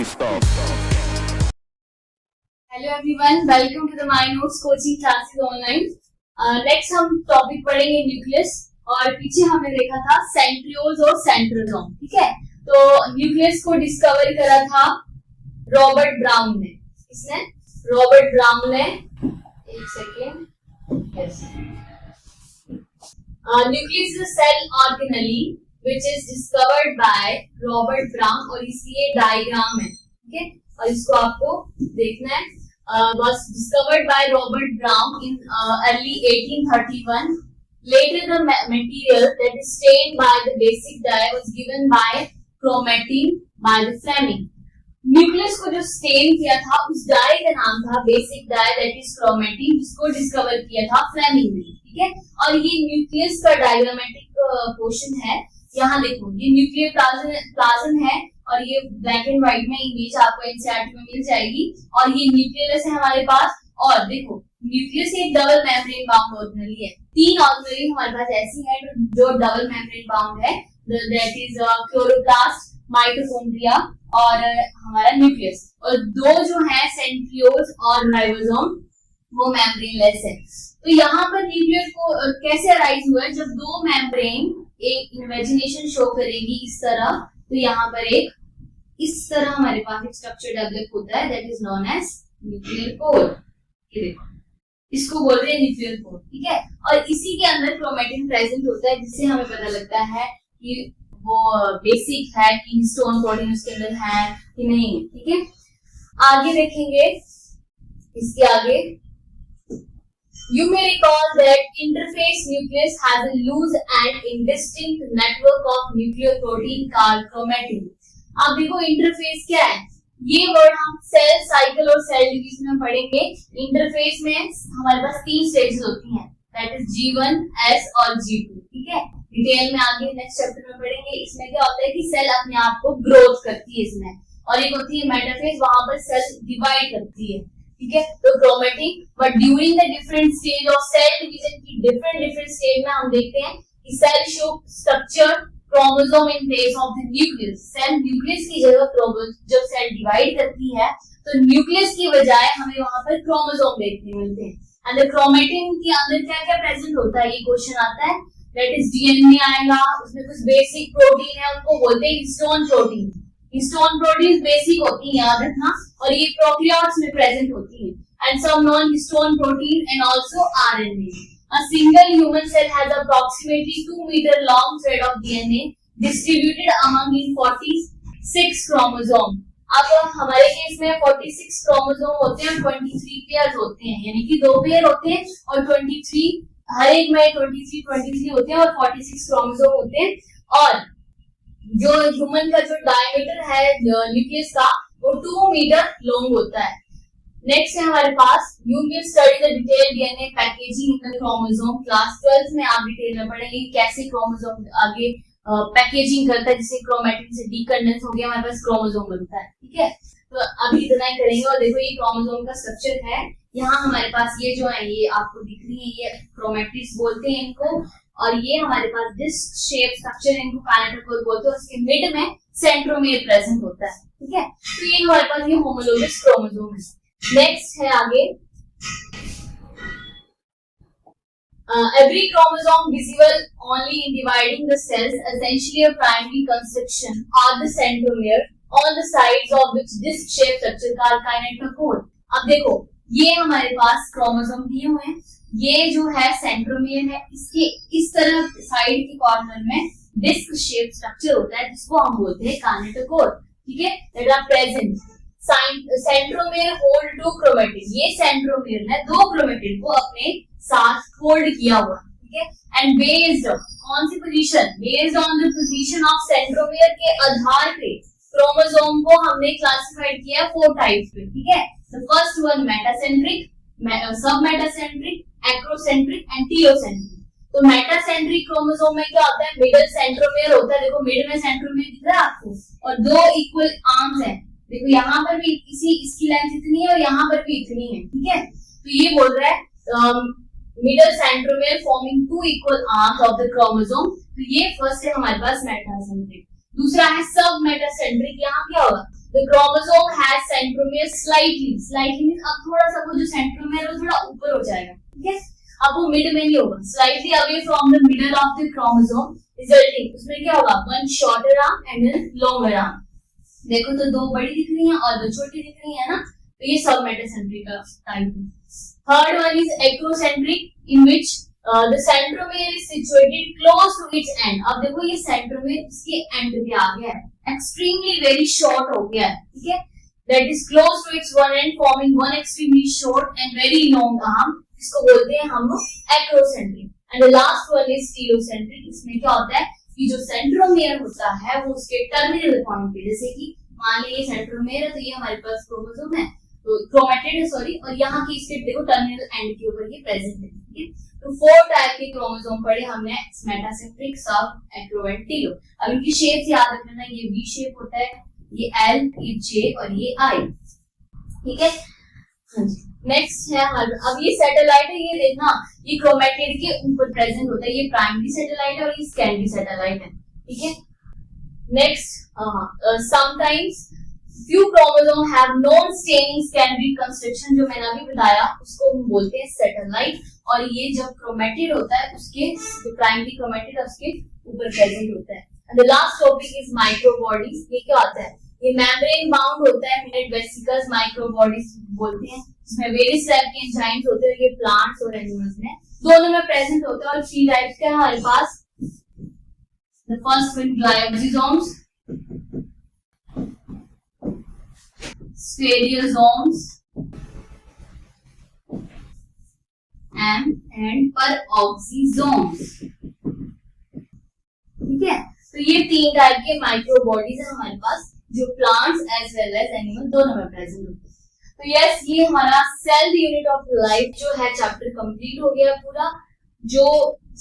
stop. Hello everyone, welcome to the my notes coaching classes online. Next हम topic पढ़ेंगे nucleus, और पीछे हमने देखा था सेंट्रियोल्स और सेंट्रोसोम। ठीक है, तो न्यूक्लियस को डिस्कवर करा था रॉबर्ट ब्राउन ने। किसने? रॉबर्ट ब्राउन ने। एक second, yes. Nucleus is a cell organelle which is discovered by Robert Brown, और इसलिए डायग्राम है। ठीक है, और इसको आपको देखना है। was discovered by Robert Brown in early 1831. Later, the material that is stained by the basic dye was given by chromatin by the Fleming. Nucleus को जो स्टेन किया था उस डाई का नाम था basic dye, that is chromatin, जिसको discover किया था फ्लेमिंग ने। ठीक है, और ये न्यूक्लियस का डायग्रामेटिक पोर्शन है। यहाँ देखो, ये न्यूक्लियर प्लाज्म है, और ये ब्लैक एंड व्हाइट में इमेज आपको एनसीईआरटी में मिल जाएगी। और ये न्यूक्लियस है हमारे पास। और देखो, न्यूक्लियस एक डबल मेम्ब्रेन बाउंड ऑर्गेनेली है। 3 ऑर्गेनेली हमारे पास ऐसी है जो डबल मेम्ब्रेन बाउंड है, दैट इज क्लोरोप्लास्ट, माइटोकॉन्ड्रिया और हमारा न्यूक्लियस। और 2 जो है सेंट्रियोल्स और राइबोसोम, वो मेम्ब्रेनलेस है। तो यहाँ पर न्यूक्लियस को कैसे अराइज हुआ है? जब 2 मेम्ब्रेन एक इन्वेजिनेशन शो करेगी इस तरह, तो यहाँ पर एक इस तरह हमारे पास एक स्ट्रक्चर डेवलप होता है, that is known as nuclear core. ये देखो, इसको बोलते हैं न्यूक्लियर कोर। ठीक है, और इसी के अंदर क्रोमेटिन प्रेजेंट होता है, जिससे हमें पता लगता है कि वो बेसिक है, कि हिस्टोन प्रोटीन उसके अंदर है कि नहीं। ठीक है, आगे देखेंगे, इसके आगे You may recall that interphase nucleus has a loose and indistinct network of nuclear protein called chromatin. अब देखो, इंटरफेस क्या है? ये वर्ड हम सेल साइकिल और सेल डिवीजन में पढ़ेंगे। इंटरफेस में हमारे पास 3 स्टेजेस होती हैं, दैट इज G1, S और G2। ठीक है, डिटेल में आगे नेक्स्ट चैप्टर में पढ़ेंगे। इसमें क्या होता है कि सेल अपने आप को ग्रोथ करती है इसमें, और एक होती है मेटाफेज, वहां पर सेल डिवाइड करती है। ठीक है, तो chromatin, but during the different stage of cell division की डिफरेंट स्टेज में हम देखते हैं कि cell show structure chromosome in place of the nucleus. Cell nucleus की जगह जब सेल डिवाइड करती है, तो न्यूक्लियस की बजाय हमें वहां पर क्रोमोसोम देखने मिलते हैं। एंड द क्रोमेटिन के अंदर क्या क्या प्रेजेंट होता है, ये क्वेश्चन आता है। दैट इज डीएनए आएगा, उसमें कुछ बेसिक प्रोटीन है, उनको बोलते हैं histone protein. Histone protein basic होती है, याद रखना, और ये प्रोकैरियोट्स में प्रेजेंट होती है। And some non histone protein and also RNA. A single human cell has approximately 2 meter long thread of DNA distributed among in 46 chromosome. अब हमारे केस में 46 क्रोमोसोम होते हैं, 23 पेयर्स होते हैं, यानी कि 2 पेयर होते हैं, और 23 हर एक में 23 होते हैं, और 46 क्रोमोसोम होते हैं। और जो ह्यूमन का जो डायमीटर है न्यूक्लियस का, वो 2 मीटर लॉन्ग होता है। नेक्स्ट है हमारे पास, you will study the detail DNA packaging in the chromosome. Class 12 में आप डिटेल में पढ़ेंगे कैसे क्रोमोसोम आगे पैकेजिंग करता है, जिससे क्रोमेटिन से डीकंडेंस हो गया हमारे पास क्रोमोसोम बनता है। ठीक है, तो अभी इतना ही करेंगे। और देखो, ये क्रोमोसोम का स्ट्रक्चर है। यहाँ हमारे पास ये जो है, ये आपको दिख रही है, ये क्रोमेटिड्स बोलते हैं इनको। और ये हमारे पास डिस्क शेप स्ट्रक्चर है, इनको काइनेटोकोर बोलते हैं। उसके मिड में सेंट्रोमियर प्रेजेंट होता है। ठीक है, तो ये हमारे पास ये होमोलोगस क्रोमोसोम है। नेक्स्ट है आगे, every chromosome visible only in dividing the cells, essentially a primary construction or the centromere on the sides of which disc shaped structure called kinetochore. अब देखो, ये हमारे पास क्रोमोसोम दिए हुए हैं, ये जो है सेंट्रोमियर है, इसके इस तरह साइड के कॉर्नर में डिस्क शेप स्ट्रक्चर होता है, जिसको हम बोलते हैं काइनेटोकोर। ठीक है, that are present. Centromere hold 2 chromatin, ये सेंट्रोमियर ने 2 क्रोमेटिन को अपने साथ होल्ड किया हुआ। ठीक है, एंड बेस्ड कौन सी position? Based on the position of centromere के आधार पे क्रोमोसोम को हमने क्लासिफाइड किया 4 टाइप्स पे। ठीक है, द फर्स्ट वन मेटासेंट्रिक, सब मेटासेंट्रिक, एक्रोसेंट्रिक एंड टीओसेंट्रिक। तो मेटासेंट्रिक क्रोमोसोम में क्या होता है? मिडिल सेंट्रोमियर होता है। देखो, मिड में सेंट्रोमियर दिख रहा है आपको, और 2 इक्वल आर्म्स हैं। देखो, यहाँ पर भी इसकी लेंथ इतनी है, और यहाँ पर भी इतनी है। ठीक है, तो ये बोल रहा है middle centromere forming 2 equal arms of the chromosome. तो ये फर्स्ट है हमारे पास मेटासेंट्रिक। दूसरा है सब मेटासेंट्रिक। यहाँ क्या होगा? The chromosome has centromere slightly means अब थोड़ा सा वो जो centromere वो थोड़ा ऊपर हो जाएगा, ठीक है, अब वो मिड में नहीं होगा, slightly away from the middle of the chromosome, resulting उसमें क्या होगा, one shorter arm and a longer arm. देखो तो दो बड़ी दिख रही हैं और दो छोटी दिख रही है ना, तो ये सब मेटासेंट्रिक का टाइप है. Third one is acrocentric, in which the centromere is situated close to its end. अब देखो ये centromere इसके end पे आ गया है, extremely very short हो गया है, ठीक है, that is close to its one end forming one extremely short and very long arm. इसको बोलते हैं हम लोग acrocentric. And the last one is stereocentric. इसमें क्या होता है कि जो centromere होता है वो उसके terminal point पे, जैसे कि मान लीजिए centromere है तो ये हमारे पास क्रोमोसोम है, तो क्रोमेटिड है सॉरी, और यहाँ की इसके देखो टर्मिनल एंड के ऊपर ये प्रेजेंट है, ठीक है. तो 4 टाइप के क्रोमोसोम पढ़े हमने, मेटासेंट्रिक, सब, एक्रो एंड टीलो. अब इनकी शेप याद रखना, ये वी शेप होता है, ये एल, ये जे और ये आई, ठीक है. नेक्स्ट है हमारे, अब ये सैटेलाइट है, ये देखना ये क्रोमेटिड के ऊपर प्रेजेंट होता है, ये प्राइमरी सैटेलाइट है और ये सेकेंडरी सैटेलाइट है, ठीक है. Next sometimes few chromosome have non-staining secondary construction, जो मैंने अभी बताया उसको हम बोलते हैं सैटेलाइट, और ये जब क्रोमेटिड होता है उसके जो प्राइमरी क्रोमेटिड है उसके ऊपर प्रेजेंट होता है. And the last topic is microbodies. ये क्या होता है, ये मेम्ब्रेन बाउंड होता है, मिनेट वेसिकल्स माइक्रोबॉडीज बोलते हैं, जिसमें वेरियस टाइप के एंजाइम्स होते हैं, ये प्लांट्स और एनिमल्स में दोनों में प्रेजेंट होते हैं. और 3 टाइप्स के हमारे पास, the first one glycosomes, spherosomes and peroxisomes, ठीक है. तो ये 3 टाइप के माइक्रोबॉडीज है हमारे पास, जो plants as well as animal दोनों में प्रेजेंट होते हैं. तो यस, ये हमारा सेल यूनिट ऑफ लाइफ जो है चैप्टर कंप्लीट हो गया पूरा, जो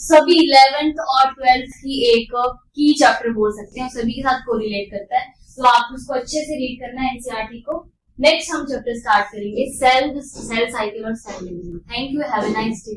सभी 11th और 12th की एक की चैप्टर बोल सकते हैं, सभी के साथ कोरिलेट करता है. तो आप उसको अच्छे से रीड करना है एनसीईआरटी को. नेक्स्ट हम चैप्टर स्टार्ट करेंगे सेल साइकिल और cell division. Thank you, have a nice day.